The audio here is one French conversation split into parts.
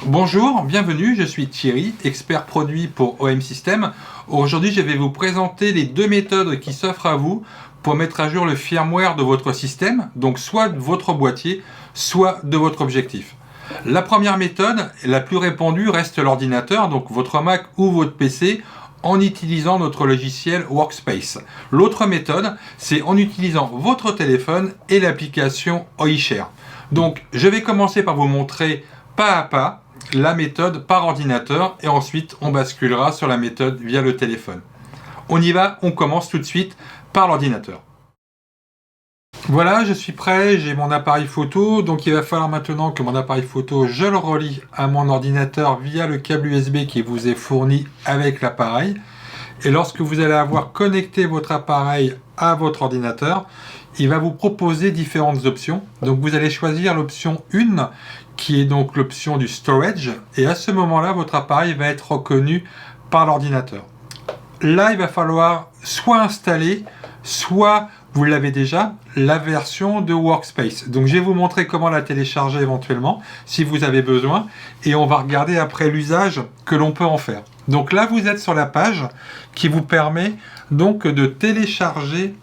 Bonjour, bienvenue, je suis Thierry, expert produit pour OM System. Aujourd'hui, je vais vous présenter les deux méthodes qui s'offrent à vous pour mettre à jour le firmware de votre système, donc soit de votre boîtier, soit de votre objectif. La première méthode, la plus répandue, reste l'ordinateur, donc votre Mac ou votre PC, en utilisant notre logiciel Workspace. L'autre méthode, c'est en utilisant votre téléphone et l'application OiShare. Donc, je vais commencer par vous montrer pas à pas la méthode par ordinateur et ensuite on basculera sur la méthode via le téléphone. On y va, on commence tout de suite par l'ordinateur. Voilà, je suis prêt, j'ai mon appareil photo, donc il va falloir maintenant que mon appareil photo, je le relie à mon ordinateur via le câble USB qui vous est fourni avec l'appareil. Et lorsque vous allez avoir connecté votre appareil à votre ordinateur, il va vous proposer différentes options. Donc vous allez choisir l'option 1, qui est donc l'option du storage, et à ce moment-là, votre appareil va être reconnu par l'ordinateur. Là, il va falloir soit installer, soit vous l'avez déjà, la version de Workspace. Donc je vais vous montrer comment la télécharger éventuellement, si vous avez besoin, et on va regarder après l'usage que l'on peut en faire. Donc là, vous êtes sur la page qui vous permet donc de télécharger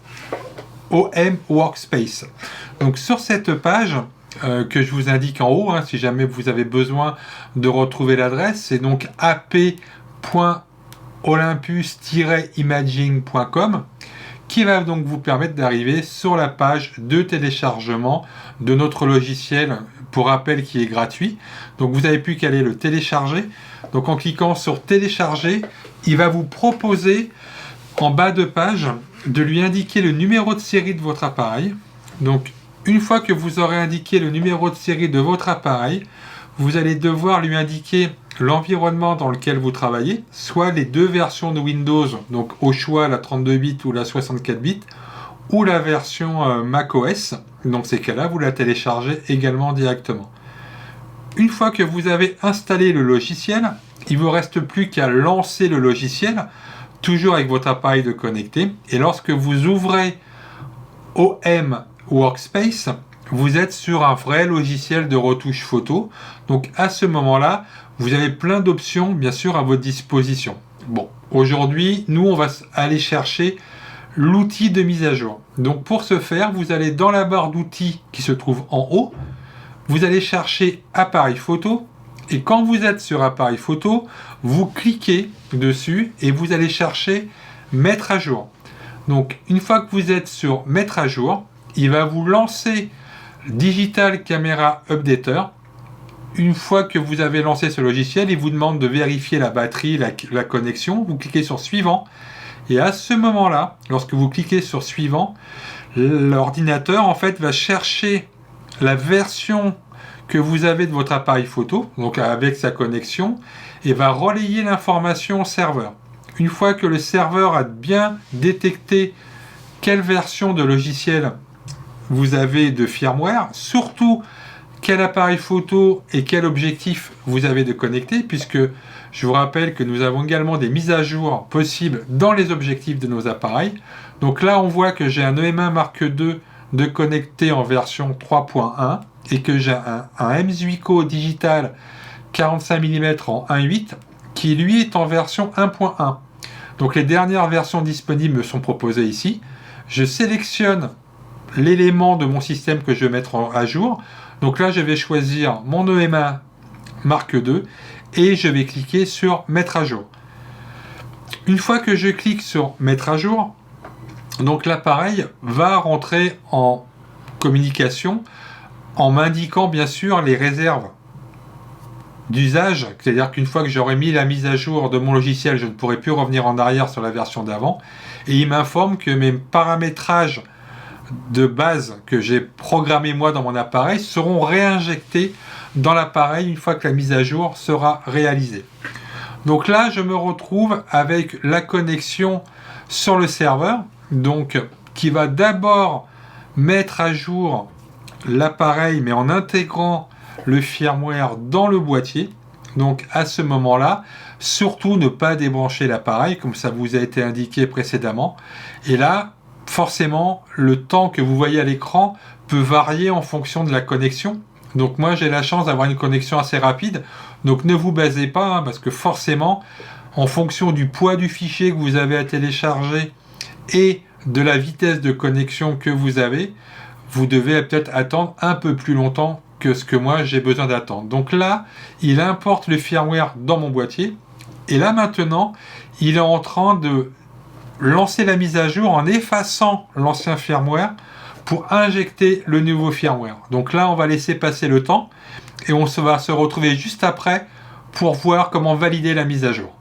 OM Workspace. Donc sur cette page, que je vous indique en haut, si jamais vous avez besoin de retrouver l'adresse, c'est donc ap.olympus-imaging.com qui va donc vous permettre d'arriver sur la page de téléchargement de notre logiciel, pour rappel qui est gratuit. Donc vous n'avez plus qu'à aller le télécharger. Donc en cliquant sur télécharger, il va vous proposer en bas de page de lui indiquer le numéro de série de votre appareil. Donc une fois que vous aurez indiqué le numéro de série de votre appareil, vous allez devoir lui indiquer l'environnement dans lequel vous travaillez, soit les deux versions de Windows, donc au choix la 32 bits ou la 64 bits, ou la version macOS. Donc ces cas-là, vous la téléchargez également directement. Une fois que vous avez installé le logiciel, il ne vous reste plus qu'à lancer le logiciel, toujours avec votre appareil de connecté. Et lorsque vous ouvrez OM Workspace, vous êtes sur un vrai logiciel de retouche photo. Donc à ce moment-là, vous avez plein d'options, bien sûr, à votre disposition. Bon, aujourd'hui, nous, on va aller chercher l'outil de mise à jour. Donc pour ce faire, vous allez dans la barre d'outils qui se trouve en haut, vous allez chercher appareil photo, et quand vous êtes sur appareil photo, vous cliquez dessus et vous allez chercher mettre à jour. Donc une fois que vous êtes sur mettre à jour, il va vous lancer Digital Camera Updater. Une fois que vous avez lancé ce logiciel, il vous demande de vérifier la batterie, la connexion. Vous cliquez sur suivant. Et à ce moment-là, lorsque vous cliquez sur suivant, l'ordinateur en fait va chercher la version que vous avez de votre appareil photo, donc avec sa connexion, et va relayer l'information au serveur. Une fois que le serveur a bien détecté quelle version de logiciel vous avez de firmware, surtout quel appareil photo et quel objectif vous avez de connecter, puisque je vous rappelle que nous avons également des mises à jour possibles dans les objectifs de nos appareils. Donc là, on voit que j'ai un EM1 Mark II de connecté en version 3.1 et que j'ai un M-Zuico digital 45 mm en 1.8 qui lui est en version 1.1. Donc les dernières versions disponibles me sont proposées ici. Je sélectionne l'élément de mon système que je vais mettre à jour. Donc là, je vais choisir mon EM1 Mark II et je vais cliquer sur mettre à jour. Une fois que je clique sur mettre à jour, donc l'appareil va rentrer en communication en m'indiquant bien sûr les réserves d'usage, c'est-à-dire qu'une fois que j'aurai mis la mise à jour de mon logiciel, je ne pourrai plus revenir en arrière sur la version d'avant, et il m'informe que mes paramétrages de base que j'ai programmé moi dans mon appareil seront réinjectés dans l'appareil une fois que la mise à jour sera réalisée. Donc là, je me retrouve avec la connexion sur le serveur, donc qui va d'abord mettre à jour l'appareil, mais en intégrant le firmware dans le boîtier. Donc à ce moment-là, surtout ne pas débrancher l'appareil, comme ça vous a été indiqué précédemment. Et là, forcément, le temps que vous voyez à l'écran peut varier en fonction de la connexion. Donc moi j'ai la chance d'avoir une connexion assez rapide. Donc ne vous basez pas, hein, parce que forcément, en fonction du poids du fichier que vous avez à télécharger et de la vitesse de connexion que vous avez, vous devez peut-être attendre un peu plus longtemps que ce que moi j'ai besoin d'attendre. Donc là, il importe le firmware dans mon boîtier. Et là maintenant, il est en train de lancer la mise à jour en effaçant l'ancien firmware pour injecter le nouveau firmware. Donc là, on va laisser passer le temps et on va se retrouver juste après pour voir comment valider la mise à jour.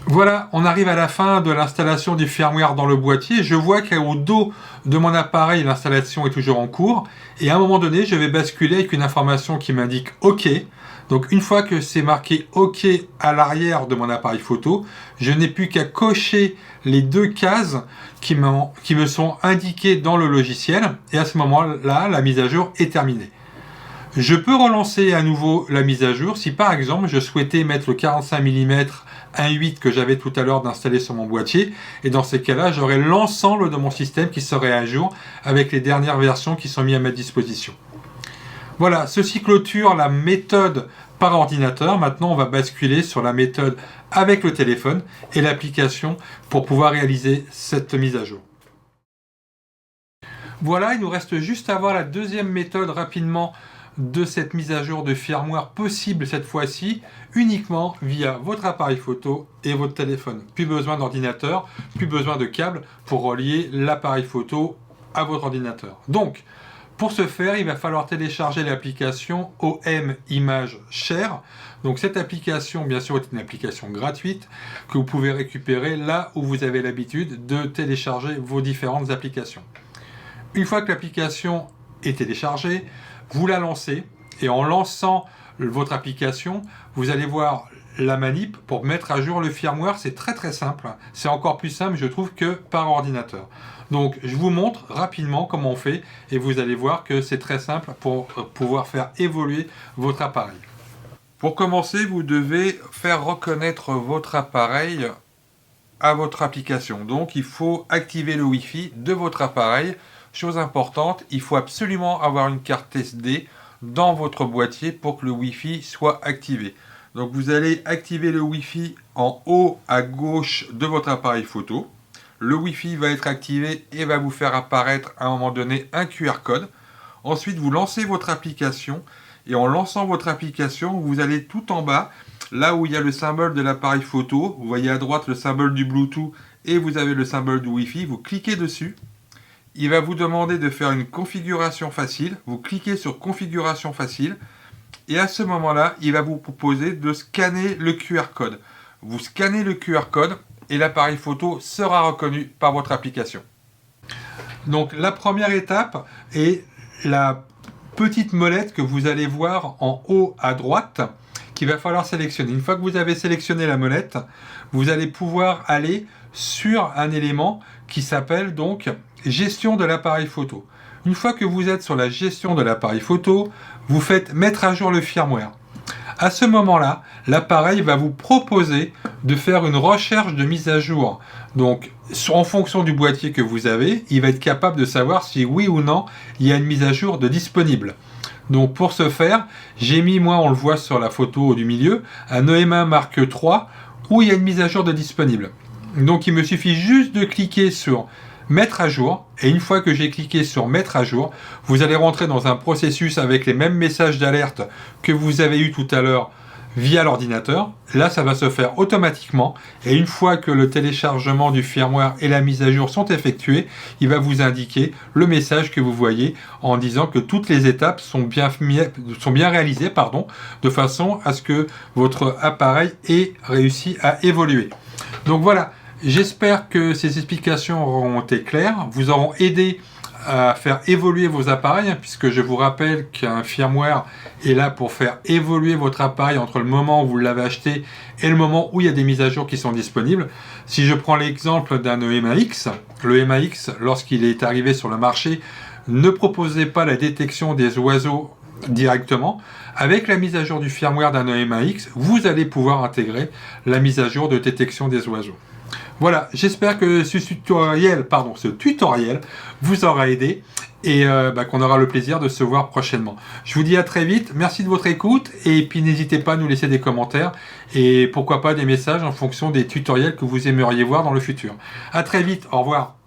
Voilà, on arrive à la fin de l'installation du firmware dans le boîtier. Je vois qu'au dos de mon appareil, l'installation est toujours en cours. Et à un moment donné, je vais basculer avec une information qui m'indique OK. Donc une fois que c'est marqué OK à l'arrière de mon appareil photo, je n'ai plus qu'à cocher les deux cases qui me sont indiquées dans le logiciel. Et à ce moment-là, la mise à jour est terminée. Je peux relancer à nouveau la mise à jour si par exemple je souhaitais mettre le 45 mm 1.8 que j'avais tout à l'heure d'installer sur mon boîtier, et dans ces cas-là j'aurai l'ensemble de mon système qui serait à jour avec les dernières versions qui sont mises à ma disposition. Voilà, ceci clôture la méthode par ordinateur. Maintenant on va basculer sur la méthode avec le téléphone et l'application pour pouvoir réaliser cette mise à jour. Voilà, il nous reste juste à voir la deuxième méthode rapidement de cette mise à jour de firmware possible cette fois-ci uniquement via votre appareil photo et votre téléphone. Plus besoin d'ordinateur, plus besoin de câble pour relier l'appareil photo à votre ordinateur. Donc, pour ce faire, il va falloir télécharger l'application OM Image Share. Donc cette application, bien sûr, est une application gratuite que vous pouvez récupérer là où vous avez l'habitude de télécharger vos différentes applications. Une fois que l'application est téléchargée, vous la lancez et en lançant votre application, vous allez voir la manip pour mettre à jour le firmware. C'est très simple. C'est encore plus simple, je trouve, que par ordinateur. Donc, je vous montre rapidement comment on fait et vous allez voir que c'est très simple pour pouvoir faire évoluer votre appareil. Pour commencer, vous devez faire reconnaître votre appareil à votre application. Donc, il faut activer le Wi-Fi de votre appareil. Chose importante, il faut absolument avoir une carte SD dans votre boîtier pour que le Wi-Fi soit activé. Donc vous allez activer le Wi-Fi en haut à gauche de votre appareil photo. Le Wi-Fi va être activé et va vous faire apparaître à un moment donné un QR code. Ensuite, vous lancez votre application et en lançant votre application, vous allez tout en bas, là où il y a le symbole de l'appareil photo. Vous voyez à droite le symbole du Bluetooth et vous avez le symbole du Wi-Fi. Vous cliquez dessus. Il va vous demander de faire une configuration facile. Vous cliquez sur configuration facile. Et à ce moment-là, il va vous proposer de scanner le QR code. Vous scannez le QR code et l'appareil photo sera reconnu par votre application. Donc la première étape est la petite molette que vous allez voir en haut à droite qu'il va falloir sélectionner. Une fois que vous avez sélectionné la molette, vous allez pouvoir aller sur un élément qui s'appelle donc gestion de l'appareil photo. Une fois que vous êtes sur la gestion de l'appareil photo, vous faites mettre à jour le firmware. À ce moment-là, l'appareil va vous proposer de faire une recherche de mise à jour. Donc, en fonction du boîtier que vous avez, il va être capable de savoir si oui ou non il y a une mise à jour de disponible. Donc pour ce faire, j'ai mis, moi on le voit sur la photo du milieu, un EM1 Mark III où il y a une mise à jour de disponible. Donc il me suffit juste de cliquer sur mettre à jour, et une fois que j'ai cliqué sur mettre à jour, vous allez rentrer dans un processus avec les mêmes messages d'alerte que vous avez eu tout à l'heure via l'ordinateur. Là, ça va se faire automatiquement, et une fois que le téléchargement du firmware et la mise à jour sont effectués, il va vous indiquer le message que vous voyez en disant que toutes les étapes sont bien réalisées, de façon à ce que votre appareil ait réussi à évoluer. Donc voilà. J'espère que ces explications auront été claires, vous auront aidé à faire évoluer vos appareils, puisque je vous rappelle qu'un firmware est là pour faire évoluer votre appareil entre le moment où vous l'avez acheté et le moment où il y a des mises à jour qui sont disponibles. Si je prends l'exemple d'un EMA-X, le EMA-X, lorsqu'il est arrivé sur le marché, ne proposait pas la détection des oiseaux directement. Avec la mise à jour du firmware d'un EMAX, vous allez pouvoir intégrer la mise à jour de détection des oiseaux. Voilà, j'espère que ce tutoriel vous aura aidé et qu'on aura le plaisir de se voir prochainement. Je vous dis à très vite, merci de votre écoute et puis n'hésitez pas à nous laisser des commentaires et pourquoi pas des messages en fonction des tutoriels que vous aimeriez voir dans le futur. À très vite, au revoir.